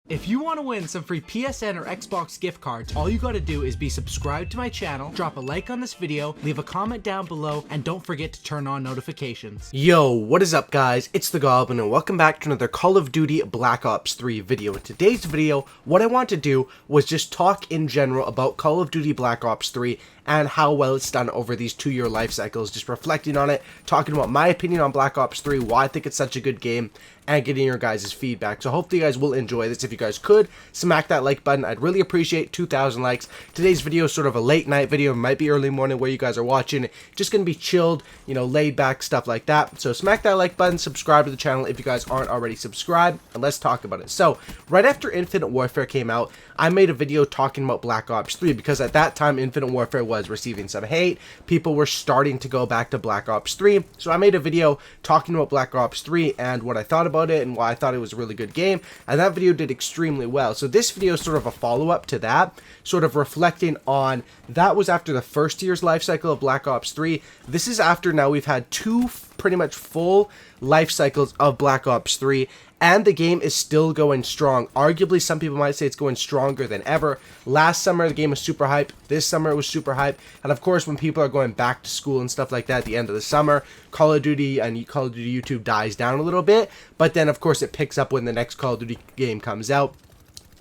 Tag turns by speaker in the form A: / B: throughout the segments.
A: If you want to win some free PSN or Xbox gift cards, all you gotta do is be subscribed to my channel, drop a like on this video, leave a comment down below, and don't forget to turn on notifications.
B: Yo, what is up guys? It's the Goblin and welcome back to another Call of Duty Black Ops 3 video. In today's video, what I want to do was just talk in general about Call of Duty Black Ops 3 and how well it's done over these 2-year life cycles, just reflecting on it, talking about my opinion on Black Ops 3, why I think it's such a good game, and getting your guys' feedback. So hopefully you guys will enjoy this. If you guys could, smack that like button. I'd really appreciate 2,000 likes. Today's video is sort of a late night video. It might be early morning where you guys are watching. Just going to be chilled, you know, laid back, stuff like that. So smack that like button, subscribe to the channel if you guys aren't already subscribed, and let's talk about it. So right after Infinite Warfare came out, I made a video talking about Black Ops 3 because at that time Infinite Warfare was receiving some hate. People were starting to go back to Black Ops 3. So I made a video talking about Black Ops 3 and what I thought about it and why I thought it was a really good game, and that video did extremely well. So this video is sort of a follow-up to that, sort of reflecting on that was after the first year's life cycle of Black Ops 3. This is after now we've had two pretty much full life cycles of Black Ops 3, and the game is still going strong. Arguably, some people might say it's going stronger than ever. Last summer, the game was super hype. This summer, it was super hype. And of course, when people are going back to school and stuff like that at the end of the summer, Call of Duty and Call of Duty YouTube dies down a little bit. But then, of course, it picks up when the next Call of Duty game comes out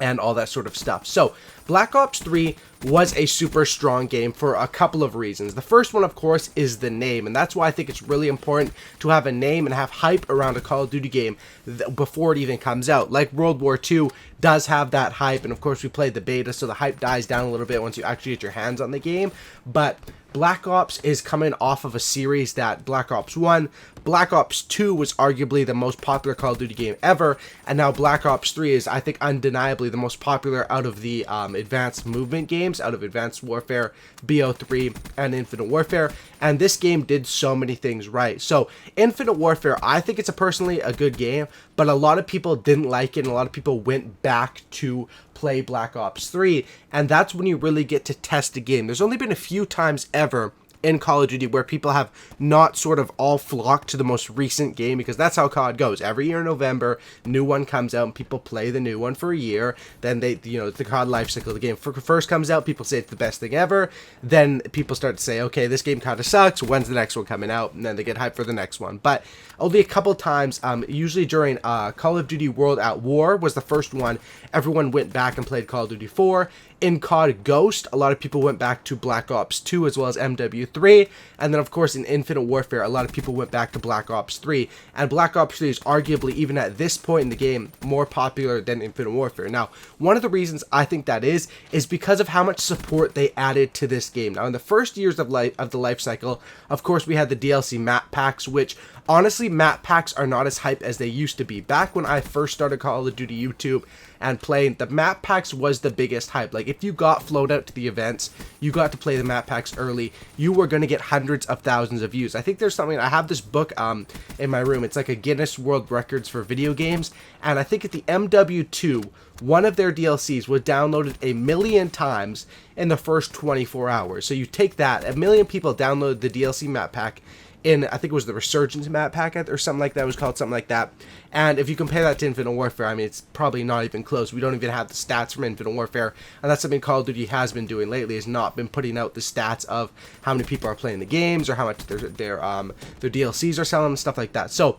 B: and all that sort of stuff. So Black Ops 3 was a super strong game for a couple of reasons. The first one, of course, is the name, and that's why I think it's really important to have a name and have hype around a Call of Duty game before it even comes out. Like World War II does have that hype, and of course we played the beta, so the hype dies down a little bit once you actually get your hands on the game. But Black Ops is coming off of a series that Black Ops 1, Black Ops 2 was arguably the most popular Call of Duty game ever, and now Black Ops 3 is, I think, undeniably the most popular out of the advanced movement games, out of Advanced Warfare, BO3, and Infinite Warfare, and this game did so many things right. So Infinite Warfare, I think it's personally a good game, but a lot of people didn't like it, and a lot of people went back to play Black Ops 3, and that's when you really get to test a game. There's only been a few times ever in Call of Duty where people have not sort of all flocked to the most recent game, because that's how COD goes. Every year in November, new one comes out and people play the new one for a year. Then they, you know, the COD life cycle of the game first comes out, people say it's the best thing ever. Then people start to say, okay, this game kind of sucks. When's the next one coming out? And then they get hyped for the next one. But only a couple times, usually during Call of Duty World at War was the first one. Everyone went back and played Call of Duty 4. In COD Ghost, a lot of people went back to Black Ops 2 as well as MW3, and then of course in Infinite Warfare, a lot of people went back to Black Ops 3, and Black Ops 3 is arguably, even at this point in the game, more popular than Infinite Warfare. Now, one of the reasons I think that is because of how much support they added to this game. Now, in the first years of the life cycle, of course, we had the DLC map packs, which honestly, map packs are not as hype as they used to be. Back when I first started Call of Duty YouTube and playing, the map packs was the biggest hype. Like, if you got flowed out to the events, you got to play the map packs early, you were going to get hundreds of thousands of views. I think there's something, I have this book in my room. It's like a Guinness World Records for video games, and I think at the MW2, one of their DLCs was downloaded 1 million times in the first 24 hours. So you take that, 1 million people downloaded the DLC map pack in, I think it was the Resurgence map pack or something like that. It was called something like that. And if you compare that to Infinite Warfare, I mean, it's probably not even close. We don't even have the stats from Infinite Warfare, and that's something Call of Duty has been doing lately, has not been putting out the stats of how many people are playing the games or how much their DLCs are selling and stuff like that. So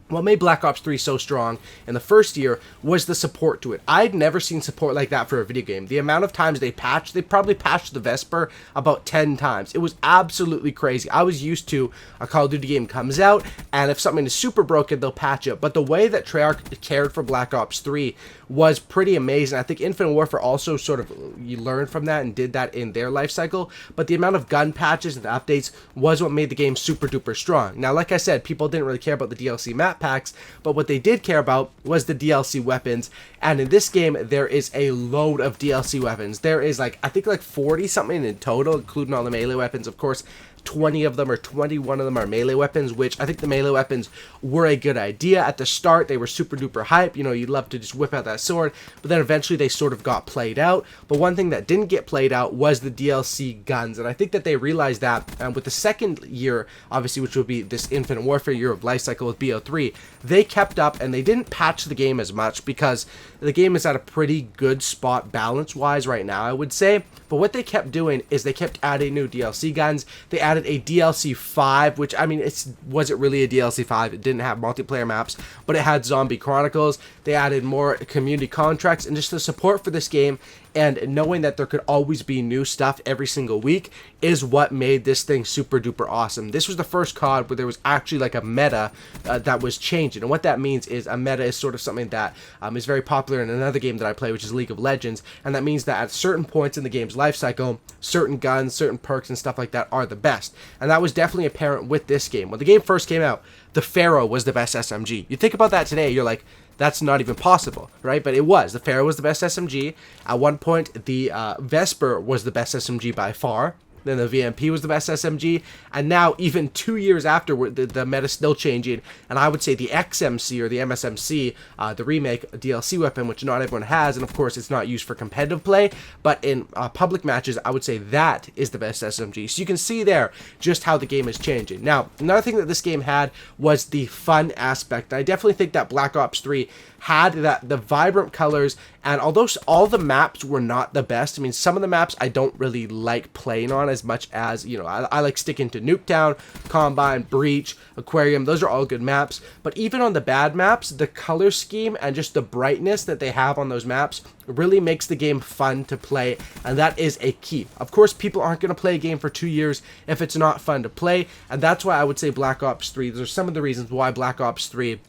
B: what made Black Ops 3 so strong in the first year was the support to it. I'd never seen support like that for a video game. The amount of times they probably patched the Vesper about 10 times. It was absolutely crazy. I was used to a Call of Duty game comes out, and if something is super broken, they'll patch it. But the way that Treyarch cared for Black Ops 3 was pretty amazing. I think Infinite Warfare also sort of, you learned from that and did that in their life cycle. But the amount of gun patches and updates was what made the game super duper strong. Now, like I said, people didn't really care about the DLC map packs, but what they did care about was the DLC weapons. And in this game, there is a load of DLC weapons. There is like, I think like 40 something in total, including all the melee weapons. Of course, 20 of them or 21 of them are melee weapons, which I think the melee weapons were a good idea. At the start, they were super duper hype. You know, you'd love to just whip out that sword, but then eventually they sort of got played out. But one thing that didn't get played out was the DLC guns, and I think that they realized that with the second year, obviously, which will be this Infinite Warfare year of life cycle with BO3, they kept up and they didn't patch the game as much because the game is at a pretty good spot balance-wise right now, I would say. But what they kept doing is they kept adding new DLC guns. They added a DLC 5, which, I mean, was it really a DLC 5? It didn't have multiplayer maps, but it had Zombie Chronicles. They added more community contracts, and just the support for this game and knowing that there could always be new stuff every single week is what made this thing super duper awesome. This was the first COD where there was actually like a meta that was changing, and what that means is a meta is sort of something that is very popular in another game that I play, which is League of Legends, and that means that at certain points in the game's life cycle, certain guns, certain perks, and stuff like that are the best, and that was definitely apparent with this game. When the game first came out, the Pharaoh was the best SMG. You think about that today, you're like, that's not even possible, right? But it was. The Pharaoh was the best SMG. At one point, the Vesper was the best SMG by far. Then the VMP was the best SMG, and now even 2 years after, the meta's still changing, and I would say the XMC or the MSMC, the remake DLC weapon, which not everyone has, and of course it's not used for competitive play, but in public matches, I would say that is the best SMG. So you can see there just how the game is changing. Now, another thing that this game had was the fun aspect. I definitely think that Black Ops 3 had the vibrant colors, and although all the maps were not the best, I mean, some of the maps I don't really like playing on as much as, you know, I like sticking to Nuketown, Combine, Breach, Aquarium. Those are all good maps, but even on the bad maps, the color scheme and just the brightness that they have on those maps really makes the game fun to play, and that is a key. Of course, people aren't going to play a game for 2 years if it's not fun to play, and that's why I would say Black Ops 3. Those are some of the reasons why Black Ops 3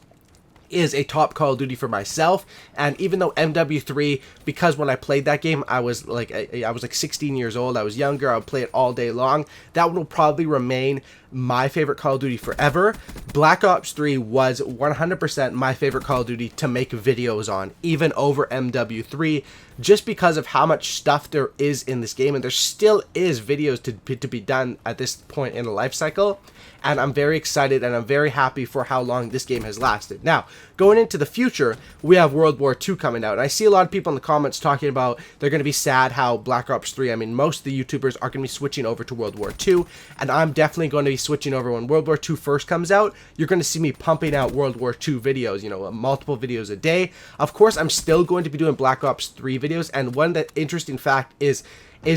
B: is a top Call of Duty for myself. And even though MW3, because when I played that game, I was like 16 years old, I was younger, I would play it all day long, that will probably remain my favorite Call of Duty forever. Black Ops 3 was 100% my favorite Call of Duty to make videos on, even over MW3, just because of how much stuff there is in this game, and there still is videos to be done at this point in the life cycle. And I'm very excited and I'm very happy for how long this game has lasted. Now, going into the future, we have World War II coming out. And I see a lot of people in the comments talking about they're going to be sad how Black Ops 3, I mean, most of the YouTubers are going to be switching over to World War II. And I'm definitely going to be switching over when World War II first comes out. You're going to see me pumping out World War II videos, you know, multiple videos a day. Of course, I'm still going to be doing Black Ops 3 videos. And one that interesting fact is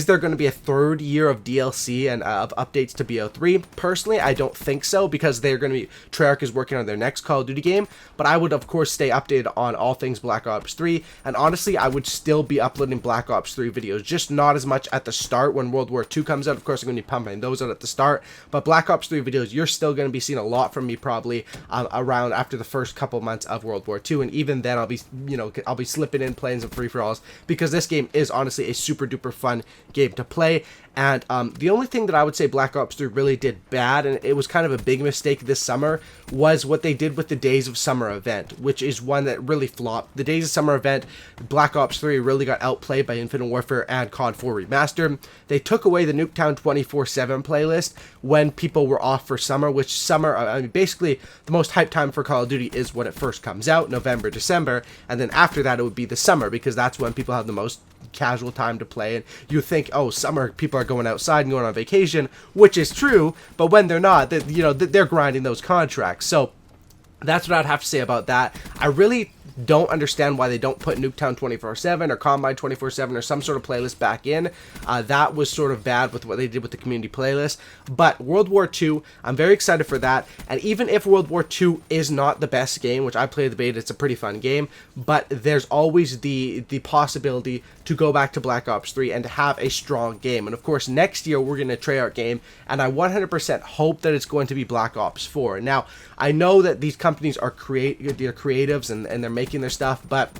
B: there going to be a third year of DLC and of updates to BO3? Personally, I don't think so, because they're going to be, Treyarch is working on their next Call of Duty game, but I would of course stay updated on all things Black Ops 3, and honestly, I would still be uploading Black Ops 3 videos, just not as much at the start when World War II comes out. Of course, I'm going to be pumping those out at the start, but Black Ops 3 videos, you're still going to be seeing a lot from me probably around after the first couple months of World War II, and even then I'll be, you know, I'll be slipping in playing some free-for-alls, because this game is honestly a super duper fun game to play. And the only thing that I would say Black Ops 3 really did bad, and it was kind of a big mistake this summer, was what they did with the Days of Summer event, which is one that really flopped. The Days of Summer event, Black Ops 3 really got outplayed by Infinite Warfare and COD 4 Remastered. They took away the Nuketown 24/7 playlist when people were off for summer, which summer, I mean, basically the most hype time for Call of Duty is when it first comes out, November, December, and then after that it would be the summer, because that's when people have the most casual time to play. And you think, oh, summer people are going outside and going on vacation, which is true, but when they're not, you know, they're grinding those contracts. So that's what I'd have to say about that. I really don't understand why they don't put Nuketown 24/7 or Combine 24/7 or some sort of playlist back in. That was sort of bad with what they did with the community playlist. But World War II, I'm very excited for that. And even if World War II is not the best game, which I played the beta, it's a pretty fun game, but there's always the possibility to go back to Black Ops 3 and to have a strong game. And of course, next year we're going to Treyarch game, and I 100% hope that it's going to be Black Ops 4. Now, I know that these companies are they're creatives and they're making their stuff, but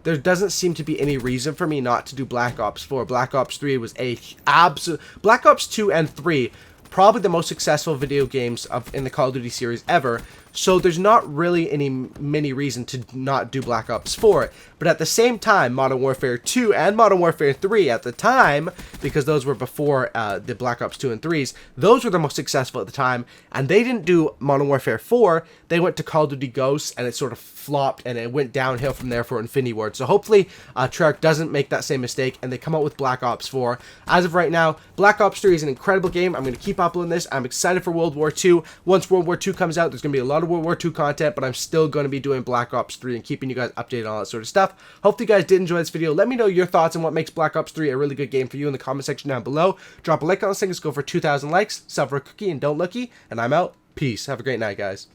B: there doesn't seem to be any reason for me not to do Black Ops 4. Black Ops 3 was a absolute... Black Ops 2 and 3 probably the most successful video games in the Call of Duty series ever. So there's not really many reason to not do Black Ops 4. But at the same time, Modern Warfare 2 and Modern Warfare 3 at the time, because those were before the Black Ops 2 and 3s, those were the most successful at the time. And they didn't do Modern Warfare 4. They went to Call of Duty Ghosts, and it sort of flopped, and it went downhill from there for Infinity Ward. So hopefully Treyarch doesn't make that same mistake, and they come out with Black Ops 4. As of right now, Black Ops 3 is an incredible game. I'm going to keep uploading this. I'm excited for World War II. Once World War II comes out, there's going to be a lot of World War II content, but I'm still going to be doing Black Ops 3 and keeping you guys updated on all that sort of stuff. Hopefully you guys did enjoy this video. Let me know your thoughts on what makes Black Ops 3 a really good game for you in the comment section down below. Drop a like on this thing. Let's go for 2,000 likes. Sub for a cookie and don't looky. And I'm out. Peace. Have a great night, guys.